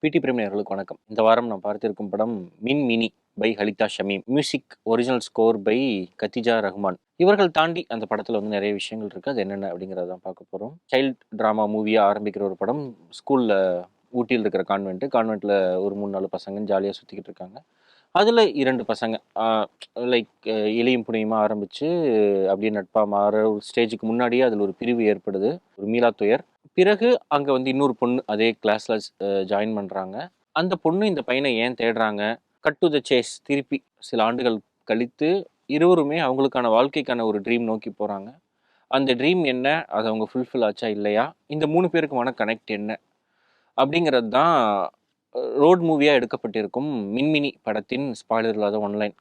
பிடி பிரேமியர்களுக்கு வணக்கம். இந்த வாரம் நான் பார்த்திருக்கும் படம் Minmini by Halitha Shameem. Music original score by Khatija Rahman. இவர்கள் தாண்டி அந்த படத்துல வந்து நிறைய விஷயங்கள் இருக்கு. அது என்னென்ன அப்படிங்கிறத தான் பார்க்க போறோம். சைல்ட் டிராமா மூவியா ஆரம்பிக்கிற ஒரு படம். ஸ்கூல்ல ஊட்டியில் இருக்கிற கான்வென்ட்ல ஒரு 3-4 பசங்க ஜாலியாக சுற்றிக்கிட்டு இருக்காங்க. அதில் 2 பசங்க லைக் இளையும் புனியுமா ஆரம்பித்து அப்படியே நட்பாக மாற ஒரு ஸ்டேஜுக்கு முன்னாடியே அதில் ஒரு பிரிவு ஏற்படுது, ஒரு மீளா துயர். பிறகு அங்கே வந்து இன்னொரு பொண்ணு அதே கிளாஸில் ஜாயின் பண்ணுறாங்க. அந்த பொண்ணு இந்த பையனை ஏன் தேடுறாங்க, கட் டு த சேஸ். திருப்பி சில ஆண்டுகள் கழித்து இருவருமே அவங்களுக்கான வாழ்க்கைக்கான ஒரு ட்ரீம் நோக்கி போகிறாங்க. அந்த ட்ரீம் என்ன, அது அவங்க ஃபுல்ஃபில் ஆச்சா இல்லையா, இந்த 3 பேருக்குமான கனெக்ட் என்ன அப்படிங்கிறது தான் ரோட் மூவியாக எடுக்கப்பட்டிருக்கும் மின்மினி படத்தின் ஸ்பாய்லர் இல்லாத ஒன்லைன்.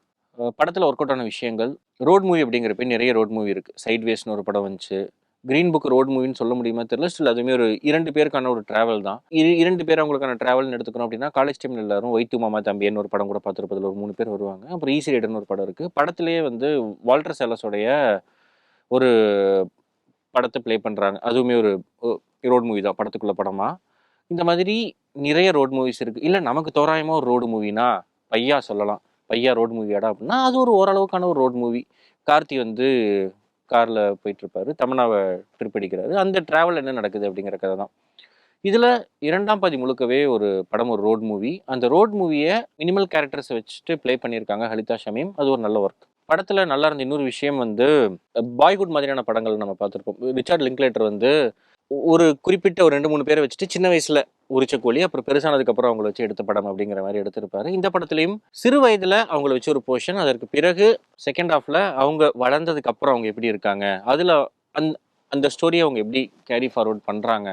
படத்தில் ஒர்க் அவுட் ஆன விஷயங்கள். ரோட் மூவி அப்படிங்கிறப்ப நிறைய ரோட் மூவி இருக்குது. சைட்வேஸ்னு ஒரு படம் வந்துச்சு. கிரீன் புக் ரோட் மூவின்னு சொல்ல முடியுமா தெரியல. ஸ்டில் அதுவுமே ஒரு 2 பேருக்கான ஒரு ட்ராவல் தான். 2 பேர் அவங்களுக்கான ட்ராவல்னு எடுத்துக்கணும் அப்படின்னா, காலேஜ் டைமில் எல்லாரும் ஒய்த்து மாமா தம்பின்னு ஒரு படம் கூட பார்த்துருப்பதில் ஒரு 3 பேர் வருவாங்க. அப்புறம் ஈஸி ரைடர்னு ஒரு படம் இருக்குது. படத்திலேயே வந்து வால்டர் சேலஸோடைய ஒரு படத்தை ப்ளே பண்ணுறாங்க. அதுவுமே ஒரு ரோட் மூவி தான், படத்துக்குள்ள படமாக. இந்த மாதிரி நிறைய ரோட் மூவிஸ் இருக்குது. இல்லை நமக்கு தோராயமாக ஒரு ரோடு மூவினா பையா சொல்லலாம். பையா ரோட் மூவியாடா அப்படின்னா அது ஒரு ஓரளவுக்கான ஒரு ரோட் மூவி. கார்த்தி வந்து காரில் போயிட்டுருப்பாரு, தமன்னாவை ட்ரிப் அடிக்கிறாரு. அந்த ட்ராவல் என்ன நடக்குது அப்படிங்கிற கதை தான். இதில் 2ஆம் பாதி முழுக்கவே ஒரு படம், ஒரு ரோட் மூவி. அந்த ரோட் மூவியை மினிமல் கேரக்டர்ஸை வச்சுட்டு ப்ளே பண்ணியிருக்காங்க ஹலிதா ஷமீம். அது ஒரு நல்ல ஒர்க். படத்தில் நல்லா இருந்த இன்னொரு விஷயம் வந்து, பாய்குட் மாதிரியான படங்கள் நம்ம பார்த்துருப்போம். ரிச்சர்ட் லிங்க்லேட்டர் வந்து ஒரு குறிப்பிட்ட ஒரு 2-3 பேரை வச்சுட்டு சின்ன வயசுல உரிச்ச கோழி, அப்புறம் பெருசானதுக்கு அப்புறம் அவங்கள வச்சு எடுத்த படம் அப்படிங்கிற மாதிரி எடுத்திருப்பாரு. இந்த படத்துலையும் சிறு வயதுல அவங்கள வச்சு ஒரு போர்ஷன், அதற்கு பிறகு செகண்ட் ஹாஃப்ல அவங்க வளர்ந்ததுக்கு அப்புறம் அவங்க எப்படி இருக்காங்க, அதுல அந் அந்த ஸ்டோரியை அவங்க எப்படி கேரி ஃபார்வர்ட் பண்றாங்க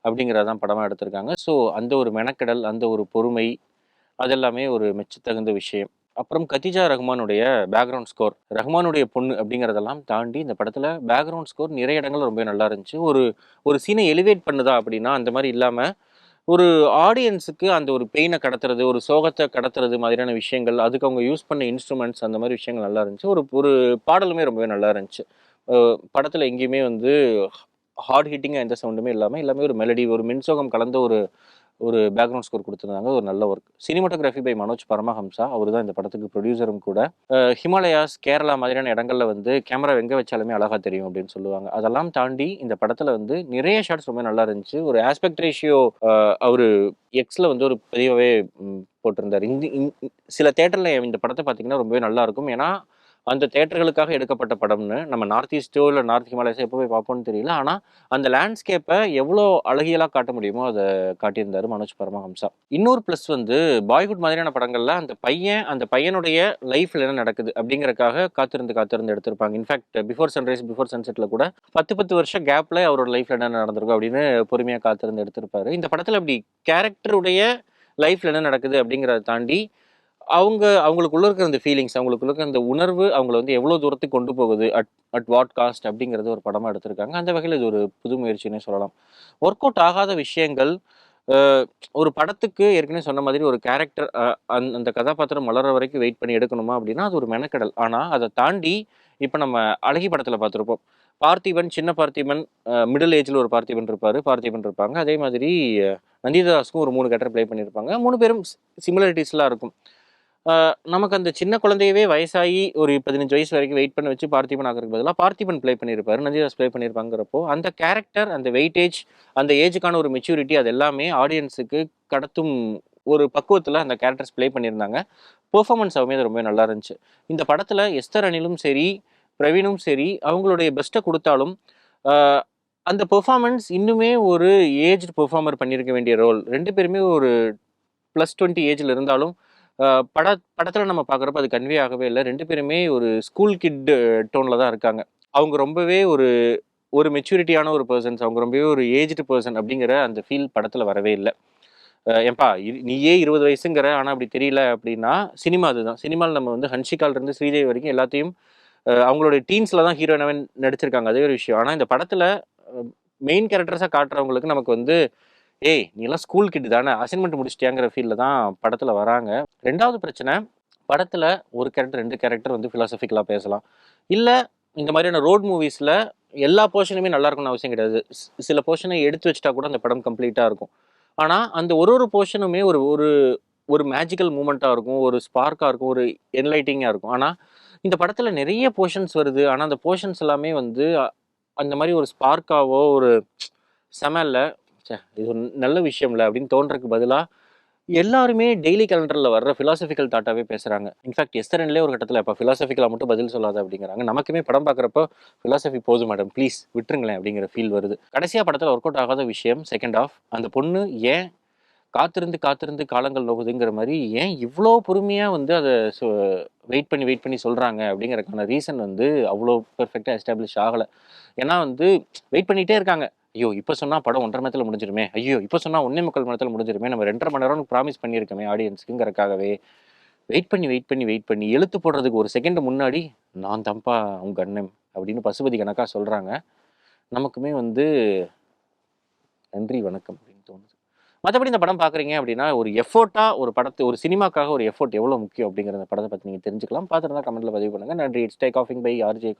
அப்படிங்கிறதான் படமா எடுத்திருக்காங்க. ஸோ அந்த ஒரு மெனக்கெடல், அந்த ஒரு பொறுமை, அதெல்லாமே ஒரு மெச்சத்தகுந்த விஷயம். அப்புறம் கத்திஜா ரஹ்மானுடைய பேக்ரவுண்ட் ஸ்கோர், ரஹ்மானுடைய பொண்ணு அப்படிங்கிறதெல்லாம் தாண்டி இந்த படத்தில் பேக்ரவுண்ட் ஸ்கோர் நிறைய இடங்கள் ரொம்ப நல்லா இருந்துச்சு. ஒரு சீனை எலிவேட் பண்ணுதா அப்படின்னா அந்த மாதிரி இல்லாமல், ஒரு ஆடியன்ஸுக்கு அந்த ஒரு பெயினை கடத்துறது, ஒரு சோகத்தை கடத்துறது மாதிரியான விஷயங்கள், அதுக்கு அவங்க யூஸ் பண்ண இன்ஸ்ட்ருமெண்ட்ஸ், அந்த மாதிரி விஷயங்கள் நல்லா இருந்துச்சு. ஒரு ஒரு பாடலுமே ரொம்பவே நல்லா இருந்துச்சு. படத்தில் எங்கேயுமே வந்து ஹார்ட் ஹிட்டிங்காக எந்த சவுண்டுமே இல்லாமல், எல்லாமே ஒரு மெலடி, ஒரு மின்சோகம் கலந்த ஒரு ஒரு பேக்ரவுண்ட் ஸ்கோர் கொடுத்துருந்தாங்க. ஒரு நல்ல work. Cinematography by Manoj Paramahamsa. அவர் தான் இந்த படத்துக்கு ப்ரொடியூசரும் கூட. ஹிமாலயாஸ், கேரளா மாதிரியான இடங்கள்ல வந்து கேமரா எங்கே வச்சாலுமே அழகா தெரியும் அப்படின்னு சொல்லுவாங்க. அதெல்லாம் தாண்டி இந்த படத்துல வந்து நிறைய ஷாட்ஸ் ரொம்ப நல்லா இருந்துச்சு. ஒரு ஆஸ்பெக்ட் ரேஷியோ அவரு எக்ஸ்ல வந்து ஒரு பதிவாகவே போட்டிருந்தார். சில தேட்டர்ல இந்த படத்தை பார்த்தீங்கன்னா ரொம்பவே நல்லா இருக்கும். ஏன்னா அந்த தேட்டர்களுக்காக எடுக்கப்பட்ட படம்னு நம்ம நார்த் ஈஸ்டோ இல்லை நார்த் ஹிமாலயஸோ எப்போ போய் பார்ப்போம்னு தெரியல. ஆனால் அந்த லேண்ட்ஸ்கேப்பை எவ்வளோ அழகியலாக காட்ட முடியுமோ அதை காட்டியிருந்தாரு மனோஜ் பரமஹம்சா. இன்னொரு ப்ளஸ் வந்து பாய்குட் மாதிரியான படங்கள்ல அந்த பையனுடைய லைஃப்ல என்ன நடக்குது அப்படிங்கறக்காக காத்திருந்து எடுத்திருப்பாங்க. இன்ஃபேக்ட் பிஃபோர் சன்ரைஸ் பிஃபோர் சன்செட்ல கூட 10 வருஷம் கேப்ல அவரோட லைஃப்ல என்ன நடந்திருக்கும் அப்படின்னு பொறுமையாக காத்திருந்து எடுத்திருப்பாரு. இந்த படத்துல அப்படி கேரக்டருடைய லைஃப்ல என்ன நடக்குது அப்படிங்கிறத தாண்டி அவங்களுக்குள்ள இருக்கிற அந்த ஃபீலிங்ஸ், அவங்களுக்குள்ள இருக்கிற அந்த உணர்வு அவங்கள வந்து எவ்வளோ தூரத்துக்கு கொண்டு போகுது, அட் வாட் காஸ்ட் அப்படிங்கிறது ஒரு படமாக எடுத்திருக்காங்க. அந்த வகையில் இது ஒரு புது முயற்சினே சொல்லலாம். ஒர்க் அவுட் ஆகாத விஷயங்கள், ஒரு படத்துக்கு ஏற்கனவே சொன்ன மாதிரி ஒரு கேரக்டர் அந்த கதாபாத்திரம் வளர்ற வரைக்கும் வெயிட் பண்ணி எடுக்கணுமா அப்படின்னா அது ஒரு மெனக்கடல். ஆனால் அதை தாண்டி இப்போ நம்ம அழகி படத்தில் பார்த்துருப்போம். பார்த்திபன், சின்ன பார்த்திபன், மிடில் ஏஜில் ஒரு பார்த்திபன் இருப்பாங்க. அதே மாதிரி நந்திதாஸுக்கும் ஒரு 3 கேரக்டர் ப்ளே பண்ணியிருப்பாங்க. 3 பேரும் சிமிலாரிட்டிஸ்லாம் இருக்கும். நமக்கு அந்த சின்ன குழந்தையவே வயசாகி ஒரு 15 வயசு வரைக்கும் வெயிட் பண்ண வச்சு பார்த்திபன் ஆகிறதுக்கு பதிலாக பார்த்திபன் ப்ளே பண்ணியிருப்பாரு, நந்திதாஸ் ப்ளே பண்ணியிருப்பாங்கிறப்போ அந்த கேரக்டர், அந்த வெயிட்டேஜ், அந்த ஏஜுக்கான ஒரு மெச்சூரிட்டி, அது எல்லாமே ஆடியன்ஸுக்கு கடத்தும் ஒரு பக்குவத்தில் அந்த கேரக்டர்ஸ் ப்ளே பண்ணியிருந்தாங்க. பெர்ஃபார்மன்ஸ் அது ரொம்ப நல்லா இருந்துச்சு. இந்த படத்தில் எஸ்தர் அனிலும் சரி, பிரவீனும் சரி, அவங்களுடைய பெஸ்ட்டை கொடுத்தாலும் அந்த பெர்ஃபார்மன்ஸ் இன்னுமே ஒரு ஏஜ்டு பெர்ஃபார்மர் பண்ணியிருக்க வேண்டிய ரோல். 2 பேருமே ஒரு +20 ஏஜில் இருந்தாலும் படத்தில் நம்ம பார்க்குறப்ப அது கன்வே ஆகவே இல்லை. 2 பேருமே ஒரு ஸ்கூல் கிட் டோனில் தான் இருக்காங்க. அவங்க ரொம்பவே ஒரு ஒரு மெச்சூரிட்டியான ஒரு பர்சன்ஸ், அவங்க ரொம்பவே ஒரு ஏஜ்டு பர்சன் அப்படிங்கிற அந்த ஃபீல் படத்தில் வரவே இல்லை. ஏன்பா நீயே 20 வயசுங்கிற, ஆனால் அப்படி தெரியல அப்படின்னா சினிமா அதுதான். சினிமாவில் நம்ம வந்து ஹன்ஷிகாலிருந்து ஸ்ரீதேவி வரைக்கும் எல்லாத்தையும் அவங்களுடைய டீன்ஸில் தான் ஹீரோயினாவே நடிச்சிருக்காங்க. அதே ஒரு விஷயம். ஆனால் இந்த படத்தில் மெயின் கேரக்டர்ஸாக காட்டுறவங்களுக்கு நமக்கு வந்து ஏய் நீ எல்லாம் ஸ்கூல் கிட் தானே, அசைன்மெண்ட் முடிச்சிட்டியாங்கிற ஃபீல்டில் தான் படத்தில் வராங்க. 2வது பிரச்சனை, படத்தில் ஒரு கேரக்டர் 2 கேரக்டர் வந்து ஃபிலாசபிக்கலாக பேசலாம். இல்லை இந்த மாதிரியான ரோட் மூவிஸில் எல்லா போர்ஷனுமே நல்லா இருக்கும்னு அவசியம் கிடையாது. சில போர்ஷனை எடுத்து வச்சுட்டா கூட அந்த படம் கம்ப்ளீட்டாக இருக்கும். ஆனா, அந்த ஒரு போர்ஷனுமே ஒரு ஒரு ஒரு மேஜிக்கல் மூமெண்ட்டா இருக்கும். ஒரு ஸ்பார்க்கா இருக்கும். ஒரு என்லைட்டிங்கா இருக்கும். ஆனா, இந்த படத்துல நெறைய போர்ஷன்ஸ் வருது. ஆனா, அந்த போர்ஷன்ஸ் எல்லாமே வந்து அந்த மாரி ஒரு ஸ்பார்க்காவோ, ஒரு செம இல்ல, ச்சே இது ஒரு நல்ல விஷயம்ல அப்படின்னு தோன்றதுக்கு பதிலா, எல்லாருமே டெய்லி கேலண்டர்ல வர்ற பிலாசபிக்கல் தாட்டாவே பேசுறாங்க. இன்ஃபாக்ட் எஸ்தரன்லயே ஒரு கட்டத்துல அப்ப பிலாசபிக்கலா மட்டும் பதில் சொல்லாத அப்படிங்கிறாங்க. நமக்குமே படம் பார்க்குறப்போ பிலாசபி போதும் மேடம் ப்ளீஸ் விட்டுருங்களேன் அப்படிங்கிற ஃபீல் வருது. கடைசியா படத்துல ஒர்க் அவுட் ஆகாத விஷயம் செகண்ட் ஹாஃப். அந்த பொண்ணு ஏன் காத்திருந்து காத்திருந்து காலங்கள் நோகுதுங்கிற மாரி ஏன் இவ்ளோ பொறுமையா வந்து அத வெயிட் பண்ணி சொல்றாங்க அப்படிங்கிறதுக்கான ரீசன் வந்து அவ்ளோ பெர்ஃபெக்ட்டா எஸ்டாப்ளிஷ் ஆகல. ஏன்னா வந்து வெயிட் பண்ணிட்டே இருக்காங்க. ஐயோ! இப்ப சொன்னா படம் 1 1/2 மணி நேரத்துல முடிஞ்சிருமே. ஐயோ! இப்ப சொன்னா 1 1/4 மணி நேரத்துல முடிஞ்சிருமே. நம்ம 2 1/2 மணி நேரம்னு ப்ராமிஸ் பண்ணியிருக்கோமே ஆடியன்ஸ்க்குங்கிறதுக்காகவே வெயிட் பண்ணி இழுத்து போடுறதுக்கு 1 செகண்ட் முன்னாடி, "நான் தான்ப்பா உங்க அண்ணன்" அப்படின்னு பசுபதி கணக்கா சொல்றாங்க. நமக்குமே வந்து நன்றி, வணக்கம் அப்படின்னு தோணுது. மத்தபடி இந்த படம் பார்க்குறீங்க அப்படின்னா, ஒரு எஃபோர்ட்டா ஒரு படத்த ஒரு சினிமாக்காக ஒரு எஃபோர்ட் எவ்வளோ முக்கியம் அப்படிங்கிற இந்த படத்த பத்தி நீங்க தெரிஞ்சுக்கலாம். பார்த்திருந்தா கமெண்ட்ல பதிவு பண்ணுங்க. நன்றி. It's take offing by RJ